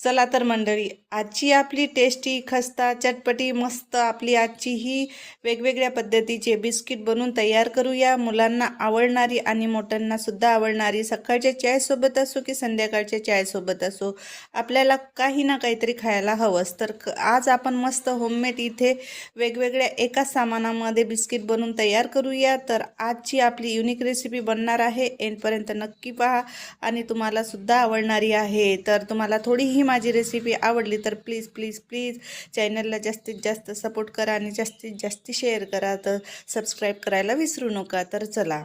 चला तर मंडळी, आजची आपली टेस्टी खस्ता चटपटी मस्त आपली आजची ही वेगवेगळ्या पद्धतीचे बिस्किट बनवून तयार करूया। मुलांना आवडणारी आणि मोठ्यांना सुद्धा आवडणारी, सकाळच्या चायसोबत असो की संध्याकाळच्या चायसोबत असो, आपल्याला काही ना काहीतरी खायला हवंच। तर आज आपण मस्त होममेड इथे वेगवेगळ्या एकाच सामानामध्ये बिस्किट बनवून तयार करूया। तर आजची आपली युनिक रेसिपी बनणार आहे, एंडपर्यंत नक्की पहा आणि तुम्हाला सुद्धा आवडणारी आहे। तर तुम्हाला थोडीही माझी रेसिपी आवडली तर प्लीज प्लीज प्लीज चॅनलला जास्तीत जास्त सपोर्ट करा आणि जास्तीत जास्त शेअर करा। तर सबस्क्राईब करायला विसरू नका। तर चला,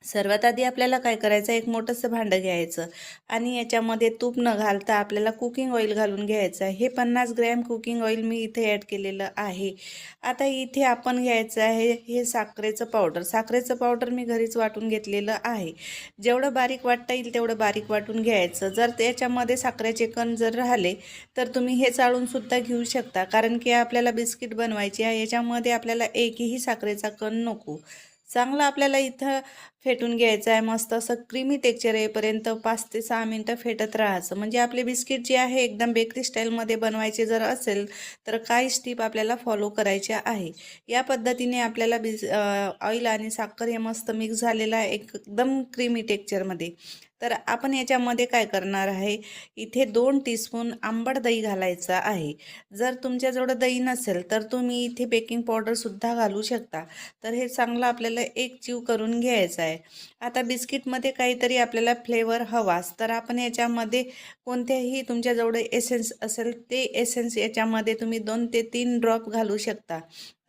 सर्वात आधी आपल्याला काय करायचं, एक मोठंसं भांडं घ्यायचं आणि याच्यामध्ये तूप न घालता आपल्याला कुकिंग ऑइल घालून घ्यायचं आहे। हे 50 ग्रॅम कुकिंग ऑइल मी इथे ॲड केलेलं आहे। आता इथे आपण घ्यायचं आहे हे साखरेचं पावडर। साखरेचं पावडर मी घरीच वाटून घेतलेलं आहे। जेवढं बारीक वाटता येईल तेवढं बारीक वाटून घ्यायचं। जर त्याच्यामध्ये साखरेचे कण जर राहिले तर तुम्ही हे चाळूनसुद्धा घेऊ शकता, कारण की आपल्याला बिस्किट बनवायचे आहे, याच्यामध्ये आपल्याला एकही साखरेचा कण नको। चांगलं आपल्याला इथं फेटून घ्यायचं आहे। मस्त असं क्रीमी टेक्स्चर येईपर्यंत 5 ते 6 मिनटं फेटत राहायचं, म्हणजे आपले बिस्किट जे आहे एकदम बेकरी स्टाईलमध्ये बनवायचे जर असेल तर काही स्टेप आपल्याला फॉलो करायच्या आहे। या पद्धतीने आपल्याला ऑइल आणि साखर हे मस्त मिक्स झालेलं आहे एकदम क्रीमी टेक्स्चरमध्ये। तर आपण याच्यामध्ये काय करणार आहे, इथे 2 टीस्पून आंबट दही घालायचं आहे। जर तुमच्याजवळ दही नसेल तर तुम्ही इथे बेकिंग पावडरसुद्धा घालू शकता। तर हे चांगलं आपल्याला एक जीव करून घ्यायचं आहे। आता बिस्किटमध्ये काहीतरी आपल्याला फ्लेवर हवाच, तर आपण याच्यामध्ये कोणत्याही तुमच्याजवळ एसेन्स असेल ते एसेन्स याच्यामध्ये तुम्ही 2 ते 3 ड्रॉप घालू शकता।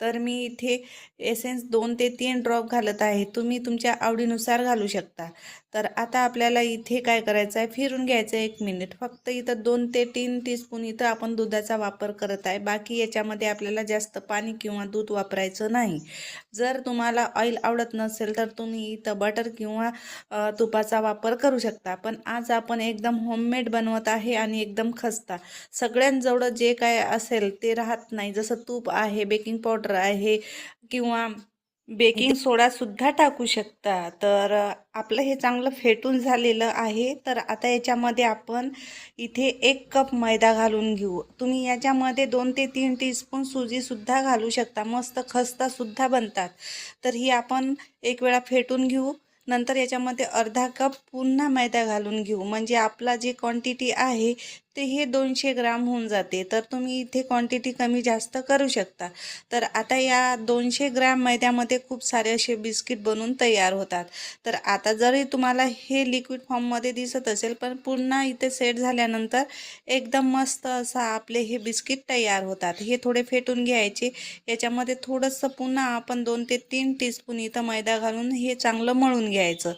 तर मी इथे एसेन्स 2 ते 3 ड्रॉप घालत आहे, तुम्ही तुमच्या आवडीनुसार घालू शकता। तर आता आपल्याला इथे काय करायचं आहे, फिरून घ्यायचं आहे 1 मिनिट। फक्त इथं 2 ते 3 टीस्पून इथं आपण दुधाचा वापर करत आहे, बाकी याच्यामध्ये आपल्याला जास्त पाणी किंवा दूध वापरायचं नाही। जर तुम्हाला ऑइल आवडत नसेल तर तुम्ही इथं बटर किंवा तुपाचा वापर करू शकता, पण आज आपण एकदम होममेड बनवत आहे आणि एकदम खस्ता। सगळ्यांजवळ जे काय असेल ते राहत नाही, जसं तूप आहे, बेकिंग पावडर आहे किंवा बेकिंग सोडा सुद्धा टाकू शकता। तर आपलं हे चांगलं फेटून झालेलं आहे। तर आता याच्यामध्ये आपण इथे 1 कप मैदा घालून घेऊ। तुम्ही याच्यामध्ये 2 ते 3 टीस्पून सुजीसुद्धा घालू शकता, मस्त खस्तासुद्धा बनतात। तर ही आपण एक वेळा फेटून घेऊ, नंतर याच्यामध्ये अर्धा कप पुन्हा मैदा घालून घेऊ, म्हणजे आपला जी क्वांटिटी आहे ते हे 200 ग्राम होऊन जाते। तर तुम्ही इथे क्वांटिटी कमी जास्त करू शकता। तर आता या 200 ग्रॅम मैद्यामध्ये खूप सारे असे बिस्किट बनवून तयार होतात। तर आता जरी तुम्हाला हे लिक्विड फॉर्ममध्ये दिसत असेल, पण पुन्हा इथे सेट झाल्यानंतर एकदम मस्त असं आपले हे बिस्किट तयार होतात। हे थोडे फेटून घ्यायचे, याच्यामध्ये थोडंसं पुन्हा आपण 2 ते 3 टीस्पून इथं मैदा घालून हे चांगलं मळून घ्यायचं।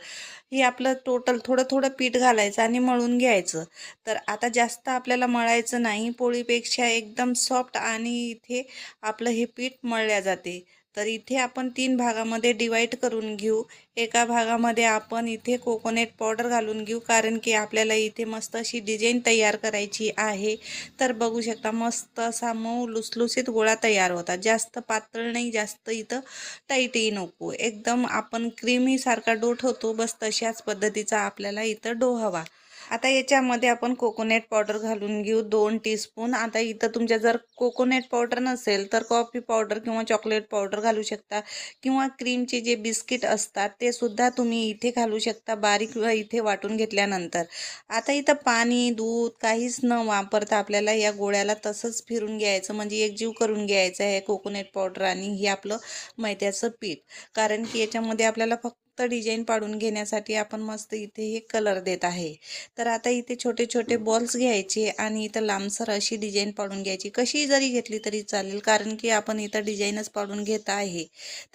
हे आपलं टोटल थोडं थोडं पीठ घालायचं आणि मळून घ्यायचं। तर आता जास्त आपल्याला मळायचं नाही, पोळीपेक्षा एकदम सॉफ्ट आणि इथे आपलं हे पीठ मळल्या जाते। तर इथे आपण 3 भागामध्ये डिवाईड करून घेऊ। एका भागामध्ये आपण इथे कोकोनट पावडर घालून घेऊ, कारण की आपल्याला इथे मस्त अशी डिझाईन तयार करायची आहे। तर बघू शकता मस्त असा मऊ लुसलुसीत गोळा तयार होता, जास्त पातळ नाही, जास्त इथं टाईटही नको, एकदम आपण क्रीमी सारखा डो ठेवतो बस तशाच पद्धतीचा आपल्याला इथं डो हवा। आता याच्यामध्ये आपण कोकोनट पावडर घालून घेऊ 2 टीस्पून। आता इथं तुमच्या जर कोकोनट पावडर नसेल तर कॉफी पावडर किंवा चॉकलेट पावडर घालू शकता, किंवा क्रीमचे जे बिस्किट असतात ते सुद्धा तुम्ही इथे घालू शकता बारीक इथे वाटून घेतल्यानंतर। आता इथं पाणी दूध काहीच न वापरता आपल्याला या गोळ्याला तसंच फिरून घ्यायचं, म्हणजे एकजीव करून घ्यायचं आहे कोकोनट पावडर आणि हे आपलं मैद्याचं पीठ, कारण की याच्यामध्ये आपल्याला फक्त डिझाईन पाडून घेण्यासाठी आपण मस्त इथे हे कलर देत आहे। तर आता इथे छोटे छोटे बॉल्स घ्यायचे आणि इथं लांबसर अशी डिझाईन पाडून घ्यायची, कशी जरी घेतली तरी चालेल, कारण की आपण इथं डिझाईनच पाडून घेत आहे।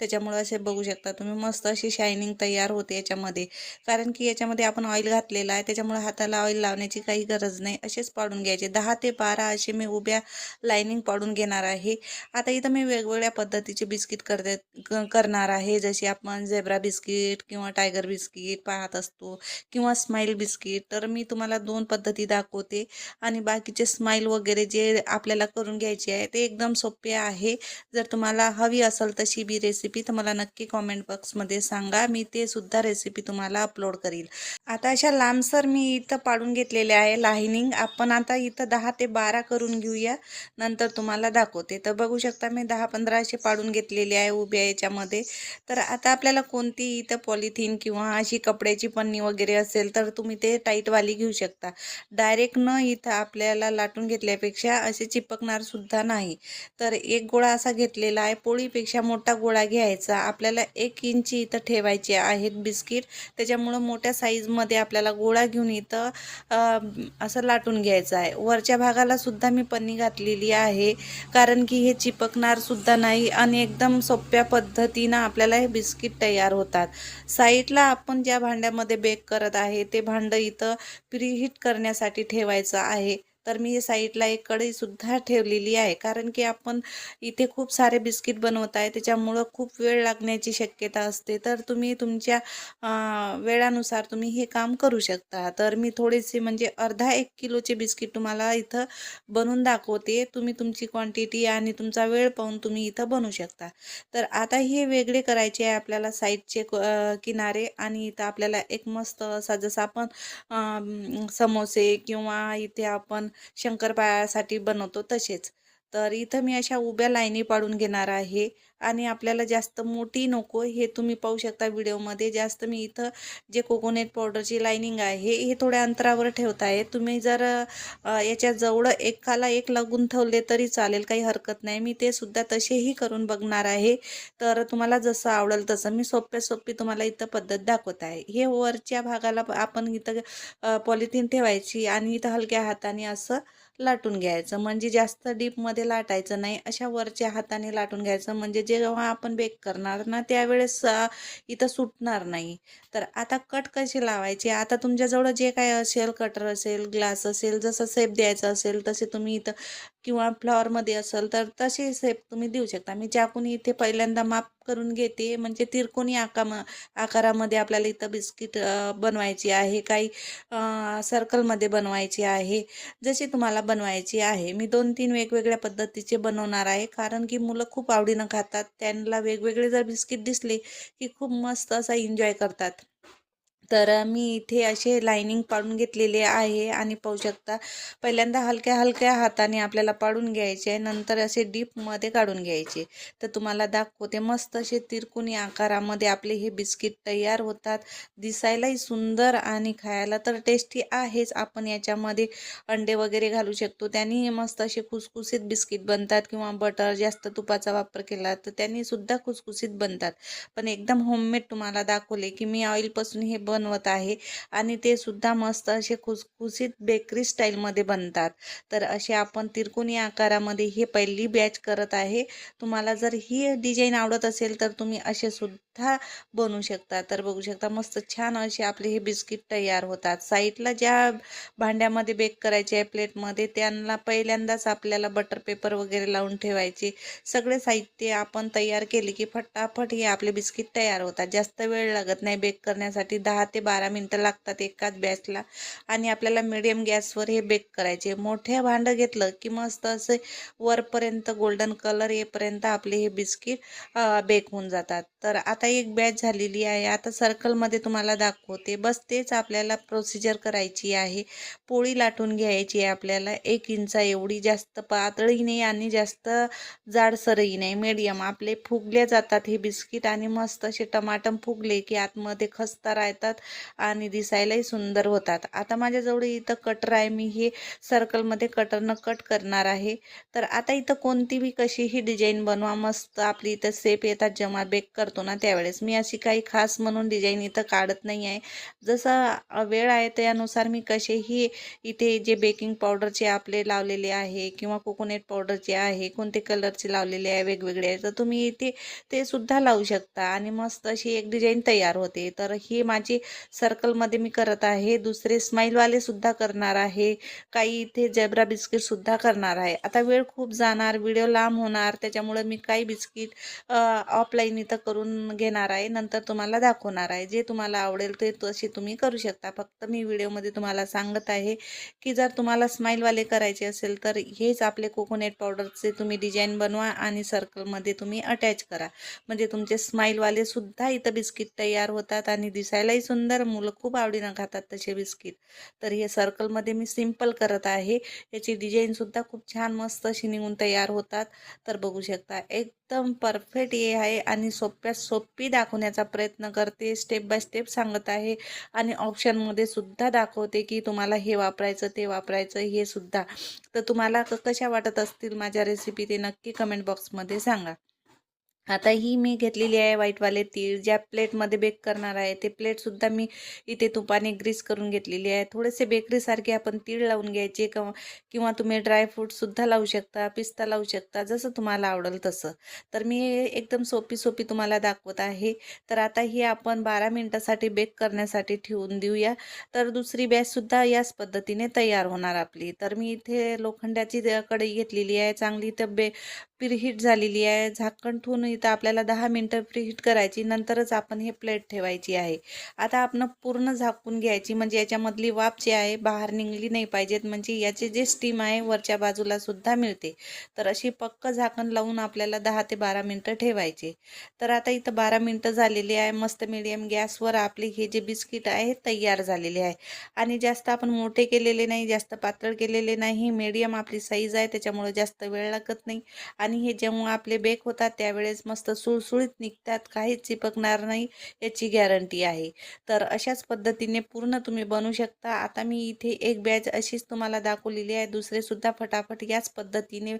त्याच्यामुळे असे बघू शकता तुम्ही मस्त अशी शायनिंग तयार होते याच्यामध्ये, कारण की याच्यामध्ये आपण ऑइल घातलेला आहे, त्याच्यामुळे हाताला ऑइल लावण्याची काही गरज नाही। असेच पाडून घ्यायचे 10 ते 12 असे मी उभ्या लाईनिंग पाडून घेणार आहे। आता इथं मी वेगवेगळ्या पद्धतीचे बिस्किट करणार आहे, जसे आपण झेब्रा बिस्किट, बिस्किट किंवा टायगर बिस्किट पाहत असतो किंवा स्माईल बिस्किट, तर मी तुम्हाला 2 पद्धती दाखवते आणि बाकीचे स्माईल वगैरे जे आपल्याला करून घ्यायचे आहे ते एकदम सोपे आहे. जर तुम्हाला हवी असेल तशी बी रेसिपी तर मला नक्की कॉमेंट बॉक्समध्ये सांगा, मी ते सुद्धा रेसिपी तुम्हाला अपलोड करील. आता अशा लांबसर मी इथं पाडून घेतलेले आहे लाईनिंग. आपण आता इथं 10 ते 12 करून घेऊया, नंतर तुम्हाला दाखवते. तर बघू शकता मी 10-15 असे पाडून घेतलेले आहे उभ्या याच्यामध्ये. तर आता आपल्याला कोणती इथं पॉलिथिन किंवा अशी कपड्याची पन्नी वगैरे असेल तर तुम्ही ते टाईटवाली घेऊ शकता. डायरेक्ट न इथं आपल्याला लाटून घेतल्यापेक्षा असे चिपकणार सुद्धा नाही. तर एक गोळा असा घेतलेला आहे, पोळीपेक्षा मोठा गोळा घ्यायचा. आपल्याला 1 इंची इथं ठेवायचे आहेत बिस्किट, त्याच्यामुळं मोठ्या साईजमध्ये आपल्याला गोळा घेऊन इथं असं लाटून घ्यायचं आहे. वरच्या भागाला सुद्धा मी पन्नी घातलेली आहे, कारण की हे चिपकणार सुद्धा नाही आणि एकदम सोप्या पद्धतीनं आपल्याला हे बिस्किट तयार होतात. साईडला आपण ज्या भांड्यामध्ये बेक करत आहे ते भांडं इथं प्रीहीट करण्यासाठी ठेवायचं आहे. तर मी साईडला एक कढई सुद्धा ठेवलेली आहे, कारण की आपण इथे खूप सारे बिस्किट बनवत आहे, त्याच्यामुळं खूप वेळ लागण्याची शक्यता असते. तर तुम्ही तुमच्या वेळानुसार तुम्ही हे काम करू शकता. तर मी थोडेसे म्हणजे अर्धा 1 किलोचे बिस्किट तुम्हाला इथं बनवून दाखवते. तुम्ही तुमची क्वांटिटी आणि तुमचा वेळ पाहून तुम्ही इथं बनवू शकता. तर आता हे वेगळे करायचे आहे आपल्याला साईडचे किनारे, आणि इथं आपल्याला एक मस्त असा जसा आपण समोसे किंवा इथे आपण शंकरपाळ्यासाठी बनवतो तसेच. तर इथं मी अशा उभ्या लाईनी पाडून घेणार आहे आणि आपल्याला जास्त मोठी नको, हे तुम्ही पाहू शकता व्हिडिओमध्ये. जास्त मी इथं जे कोकोनट पावडरची लाईनिंग आहे हे थोड्या अंतरावर ठेवत आहे. तुम्ही जर याच्या जवळ एकाला एक लागून ठेवले तरी चालेल, काही हरकत नाही. मी ते सुद्धा तसेही करून बघणार आहे. तर तुम्हाला जसं आवडेल तसं मी सोपी तुम्हाला इथं पद्धत दाखवत आहे. हे वरच्या भागाला आपण इथं पॉलिथिन ठेवायची आणि इथं हलक्या हाताने असं लाटून घ्यायचं, म्हणजे जास्त डीपमध्ये लाटायचं नाही. अशा वरच्या हाताने लाटून घ्यायचं, म्हणजे जेव्हा आपण बेक करणार ना त्यावेळेस इथं सुटणार नाही. तर आता कट कसे लावायचे, आता तुमच्याजवळ जे काय असेल, कटर असेल, ग्लास असेल, जसं शेप द्यायचा असेल तसे तुम्ही इथं, किंवा फ्लॉवरमध्ये असेल तर तसे शेप तुम्ही देऊ शकता. मी चाकूने इथे पहिल्यांदा माप करून घेते, म्हणजे तिरकोणी आकारामध्ये आपल्याला इथं बिस्किट बनवायची आहे, काही सर्कलमध्ये बनवायची आहे, जशी तुम्हाला बनवायची आहे. मी 2-3 वेगवेगळ्या पद्धतीचे बनवणार आहे, कारण की मुलं खूप आवडीनं खातात. त्यांना वेगवेगळे जर बिस्किट दिसले की खूप मस्त असा एन्जॉय करतात. तर मी इथे असे लाईनिंग पाडून घेतलेले आहे आणि पाहू शकता पहिल्यांदा हलक्या हलक्या हाताने आपल्याला पाडून घ्यायचे आहे, नंतर असे डीपमध्ये काढून घ्यायचे. तर तुम्हाला दाखवते, मस्त असे तिरकोनी आकारामध्ये आपले हे बिस्किट तयार होतात. दिसायलाही सुंदर आणि खायला तर टेस्टी आहेच. आपण याच्यामध्ये अंडे वगैरे घालू शकतो, त्यांनी मस्त असे खुसखुशीत बिस्किट बनतात, किंवा बटर जास्त तुपाचा वापर केला तर त्यांनी सुद्धा खुसखुशीत बनतात. पण एकदम होममेड तुम्हाला दाखवले की मी ऑइलपासून हे बनवत आहे आणि ते सुद्धा मस्त असे खुसखुशीत बेकरी स्टाईलमध्ये बनतात. तर असे आपण तिरकोनी आकारामध्ये हे पहिली बॅच करत आहे. तुम्हाला जर ही डिझाईन आवडत असेल तर तुम्ही असे सुद्धा बनवू शकता. तर बघू शकता मस्त छान असे आपले हे बिस्किट तयार होतात. साईडला ज्या भांड्यामध्ये बेक करायचे आहे प्लेटमध्ये, त्यांना पहिल्यांदाच आपल्याला बटर पेपर वगैरे लावून ठेवायचे. सगळे साहित्य आपण तयार केले की फटाफट हे आपले बिस्किट तयार होतात. जास्त वेळ लागत नाही बेक करण्यासाठी, 10 ते 12 मिनटं लागतात एकाच बॅचला. आणि आपल्याला मिडियम गॅसवर हे बेक करायचे. मोठे भांडं घेतलं की मस्त असे वरपर्यंत गोल्डन कलर येईपर्यंत आपले हे बिस्किट बेक होऊन जातात. तर आता एक बॅच झालेली आहे. आता सर्कलमध्ये तुम्हाला दाखवते. बस तेच आपल्याला प्रोसिजर करायची आहे. पोळी लाटून घ्यायची आहे आपल्याला 1 इंचा एवढी, जास्त पातळी नाही आणि जास्त जाडसरही नाही, मीडियम. आपले फुगले जातात हे बिस्किट आणि मस्त असे टमाटम फुगले की आतमध्ये खस्ता राहतात आणि दिसायलाही सुंदर होतात. आता माझ्याजवळ इथं कटर आहे, मी हे सर्कलमध्ये कटरनं कट करणार आहे. तर आता इथं कोणती बी कशीही डिझाईन बनवा, मस्त आपली इथं शेप येतात जेव्हा बेक करतो ना त्यावेळेस. मी अशी काही खास म्हणून डिझाईन इथं काढत नाही आहे. जसा वेळ आहे त्यानुसार मी कसेही इथे जे बेकिंग पावडरचे आपले लावलेले आहे किंवा कोकोनट पावडरचे आहे, कोणते कलरचे लावलेले आहे वेगवेगळे आहे, तर तुम्ही इथे ते सुद्धा लावू शकता आणि मस्त अशी एक डिझाईन तयार होते. तर ही माझी सर्कलमध्ये मी करत आहे. दुसरे स्माईलवाले सुद्धा करणार आहे, काही इथे जेब्रा बिस्किट सुद्धा करणार आहे. आता वेळ खूप जाणार, व्हिडिओ लांब होणार, त्याच्यामुळे मी काही बिस्किट ऑफलाईन इथं करून घेणार आहे, नंतर तुम्हाला दाखवणार आहे. जे तुम्हाला आवडेल ते तशी तुम्ही करू शकता. फक्त मी व्हिडिओमध्ये तुम्हाला सांगत आहे की जर तुम्हाला स्माईलवाले करायचे असेल तर हेच आपले कोकोनट पावडरचे तुम्ही डिझाईन बनवा आणि सर्कलमध्ये तुम्ही अटॅच करा. म्हणजे तुमचे स्माईलवाले सुद्धा इथं बिस्किट तयार होतात आणि दिसायलाही सुंदर, मुलं खूप आवडीनं खातात तसे बिस्किट. तर हे सर्कलमध्ये मी सिंपल करत आहे. याची डिझाईनसुद्धा खूप छान मस्त अशी निघून तयार होतात. तर बघू शकता एकदम परफेक्ट हे आहे आणि सोप्यात सोपी दाखवण्याचा प्रयत्न करते, स्टेप बाय स्टेप सांगत आहे आणि ऑप्शनमध्ये सुद्धा दाखवते की तुम्हाला हे वापरायचं ते वापरायचं हे सुद्धा. तर तुम्हाला कशा वाटत असतील माझ्या रेसिपी ते नक्की कमेंट बॉक्समध्ये सांगा. आता ही मी घेतलेली आहे व्हाईटवाले तीळ, ज्या प्लेटमध्ये बेक करणार आहे ते प्लेटसुद्धा मी इथे तुपाने ग्रीस करून घेतलेली आहे. थोडेसे बेकरीसारखे आपण तीळ लावून घ्यायचे किंवा तुम्ही ड्रायफ्रूटसुद्धा लावू शकता, पिस्ता लावू शकता, जसं तुम्हाला आवडेल तसं. तर मी एकदम सोपी तुम्हाला दाखवत आहे. तर आता ही आपण 12 मिनिटासाठी बेक करण्यासाठी ठेवून देऊया. तर दुसरी बॅचसुद्धा याच पद्धतीने तयार होणार आपली. तर मी इथे लोखंडाची कढई घेतलेली आहे, चांगली इथं प्रीहीट झालेली आहे. झाकण ठेवून इथं आपल्याला 10 मिनटं प्रीहीट करायची, नंतरच आपण हे प्लेट ठेवायची आहे. आता आपण पूर्ण झाकून घ्यायची, म्हणजे याच्यामधली वाफ जी आहे बाहेर निघली नाही पाहिजेत, म्हणजे याचे जे स्टीम आहे वरच्या बाजूला सुद्धा मिळते. तर अशी पक्क झाकण लावून आपल्याला 10 ते 12 मिनटं ठेवायचे. तर आता इथं 12 मिनटं झालेली आहे. मस्त मीडियम गॅसवर आपले हे जे बिस्किट आहे तयार झालेले आहे आणि जास्त आपण मोठे केलेले नाही, जास्त पातळ केलेले नाही, मीडियम आपली साईज आहे, त्याच्यामुळे जास्त वेळ लागत नाही आणि हे जेव्हा आपले बेक होतात त्यावेळेस मस्त सुळसुळीत निघतात, काहीच चिपकणार नाही, याची गॅरंटी आहे. तर अशाच पद्धतीने पूर्ण तुम्ही बनवू शकता. आता मी इथे एक बॅच अशीच तुम्हाला दाखवलेली आहे, दुसरे सुद्धा फटाफट याच पद्धतीने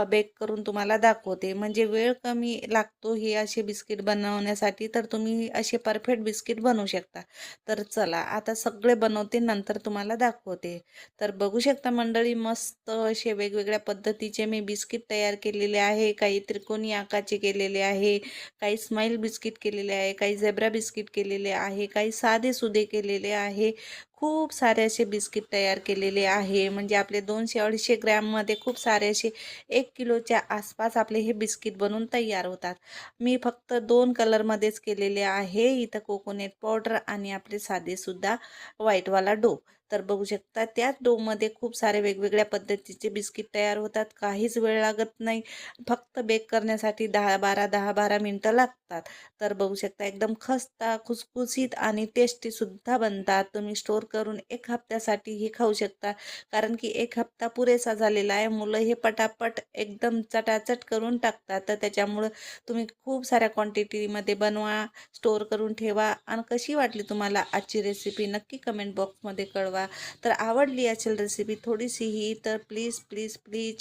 बेक करून तुम्हाला दाखवते. म्हणजे वेळ कमी लागतो हे असे बिस्किट बनवण्यासाठी, तर तुम्ही असे परफेक्ट बिस्किट बनवू शकता. तर चला आता सगळे बनवते, नंतर तुम्हाला दाखवते. तर बघू शकता मंडळी, मस्त असे वेगवेगळ्या पद्धतीचे मी बिस्किट तयार केलेले आहे. काही त्रिकोणी आकाराचे केलेले आहे, काही स्माईल बिस्किट केलेले आहे, काही झेब्रा बिस्किट केलेले आहे, काही साधे सुधे केलेले आहे. खूप सारे असे बिस्किट तयार केलेले आहे. म्हणजे आपले 200-250 ग्रॅममध्ये खूप सारे असे 1 किलोच्या आसपास आपले हे बिस्किट बनून तयार होतात. मी फक्त 2 कलरमध्येच केलेले आहे. इथं कोकोनट पावडर आणि आपले साधेसुद्धा व्हाईटवाला डो. तर बघू शकता त्याच डोमध्ये खूप सारे वेगवेगळ्या पद्धतीचे बिस्किट तयार होतात. काहीच वेळ लागत नाही, फक्त बेक करण्यासाठी 10-12 मिनटं लागतात. तर बघू शकता एकदम खस्ता, खुसखुशीत आणि टेस्टीसुद्धा बनतात. तुम्ही स्टोअर करून 1 हफ्त्यासाठी हे खाऊ शकता, कारण की 1 हफ्ता पुरेसा झालेला आहे. मुलं हे पटापट एकदम चटाचट करून टाकतात. तर त्याच्यामुळं तुम्ही खूप साऱ्या क्वांटिटीमध्ये बनवा, स्टोअर करून ठेवा. आणि कशी वाटली तुम्हाला आजची रेसिपी नक्की कमेंट बॉक्समध्ये कळवा. तर आवडली असेल रेसिपी थोडीशीही तर प्लीज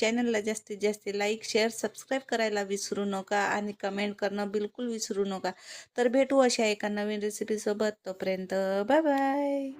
चॅनलला जास्तीत जास्त लाईक, शेअर, सबस्क्राईब करायला विसरू नका आणि कमेंट करणं बिलकुल विसरू नका. तर भेटू अशा एका नवीन रेसिपीसोबत. तोपर्यंत बाय बाय.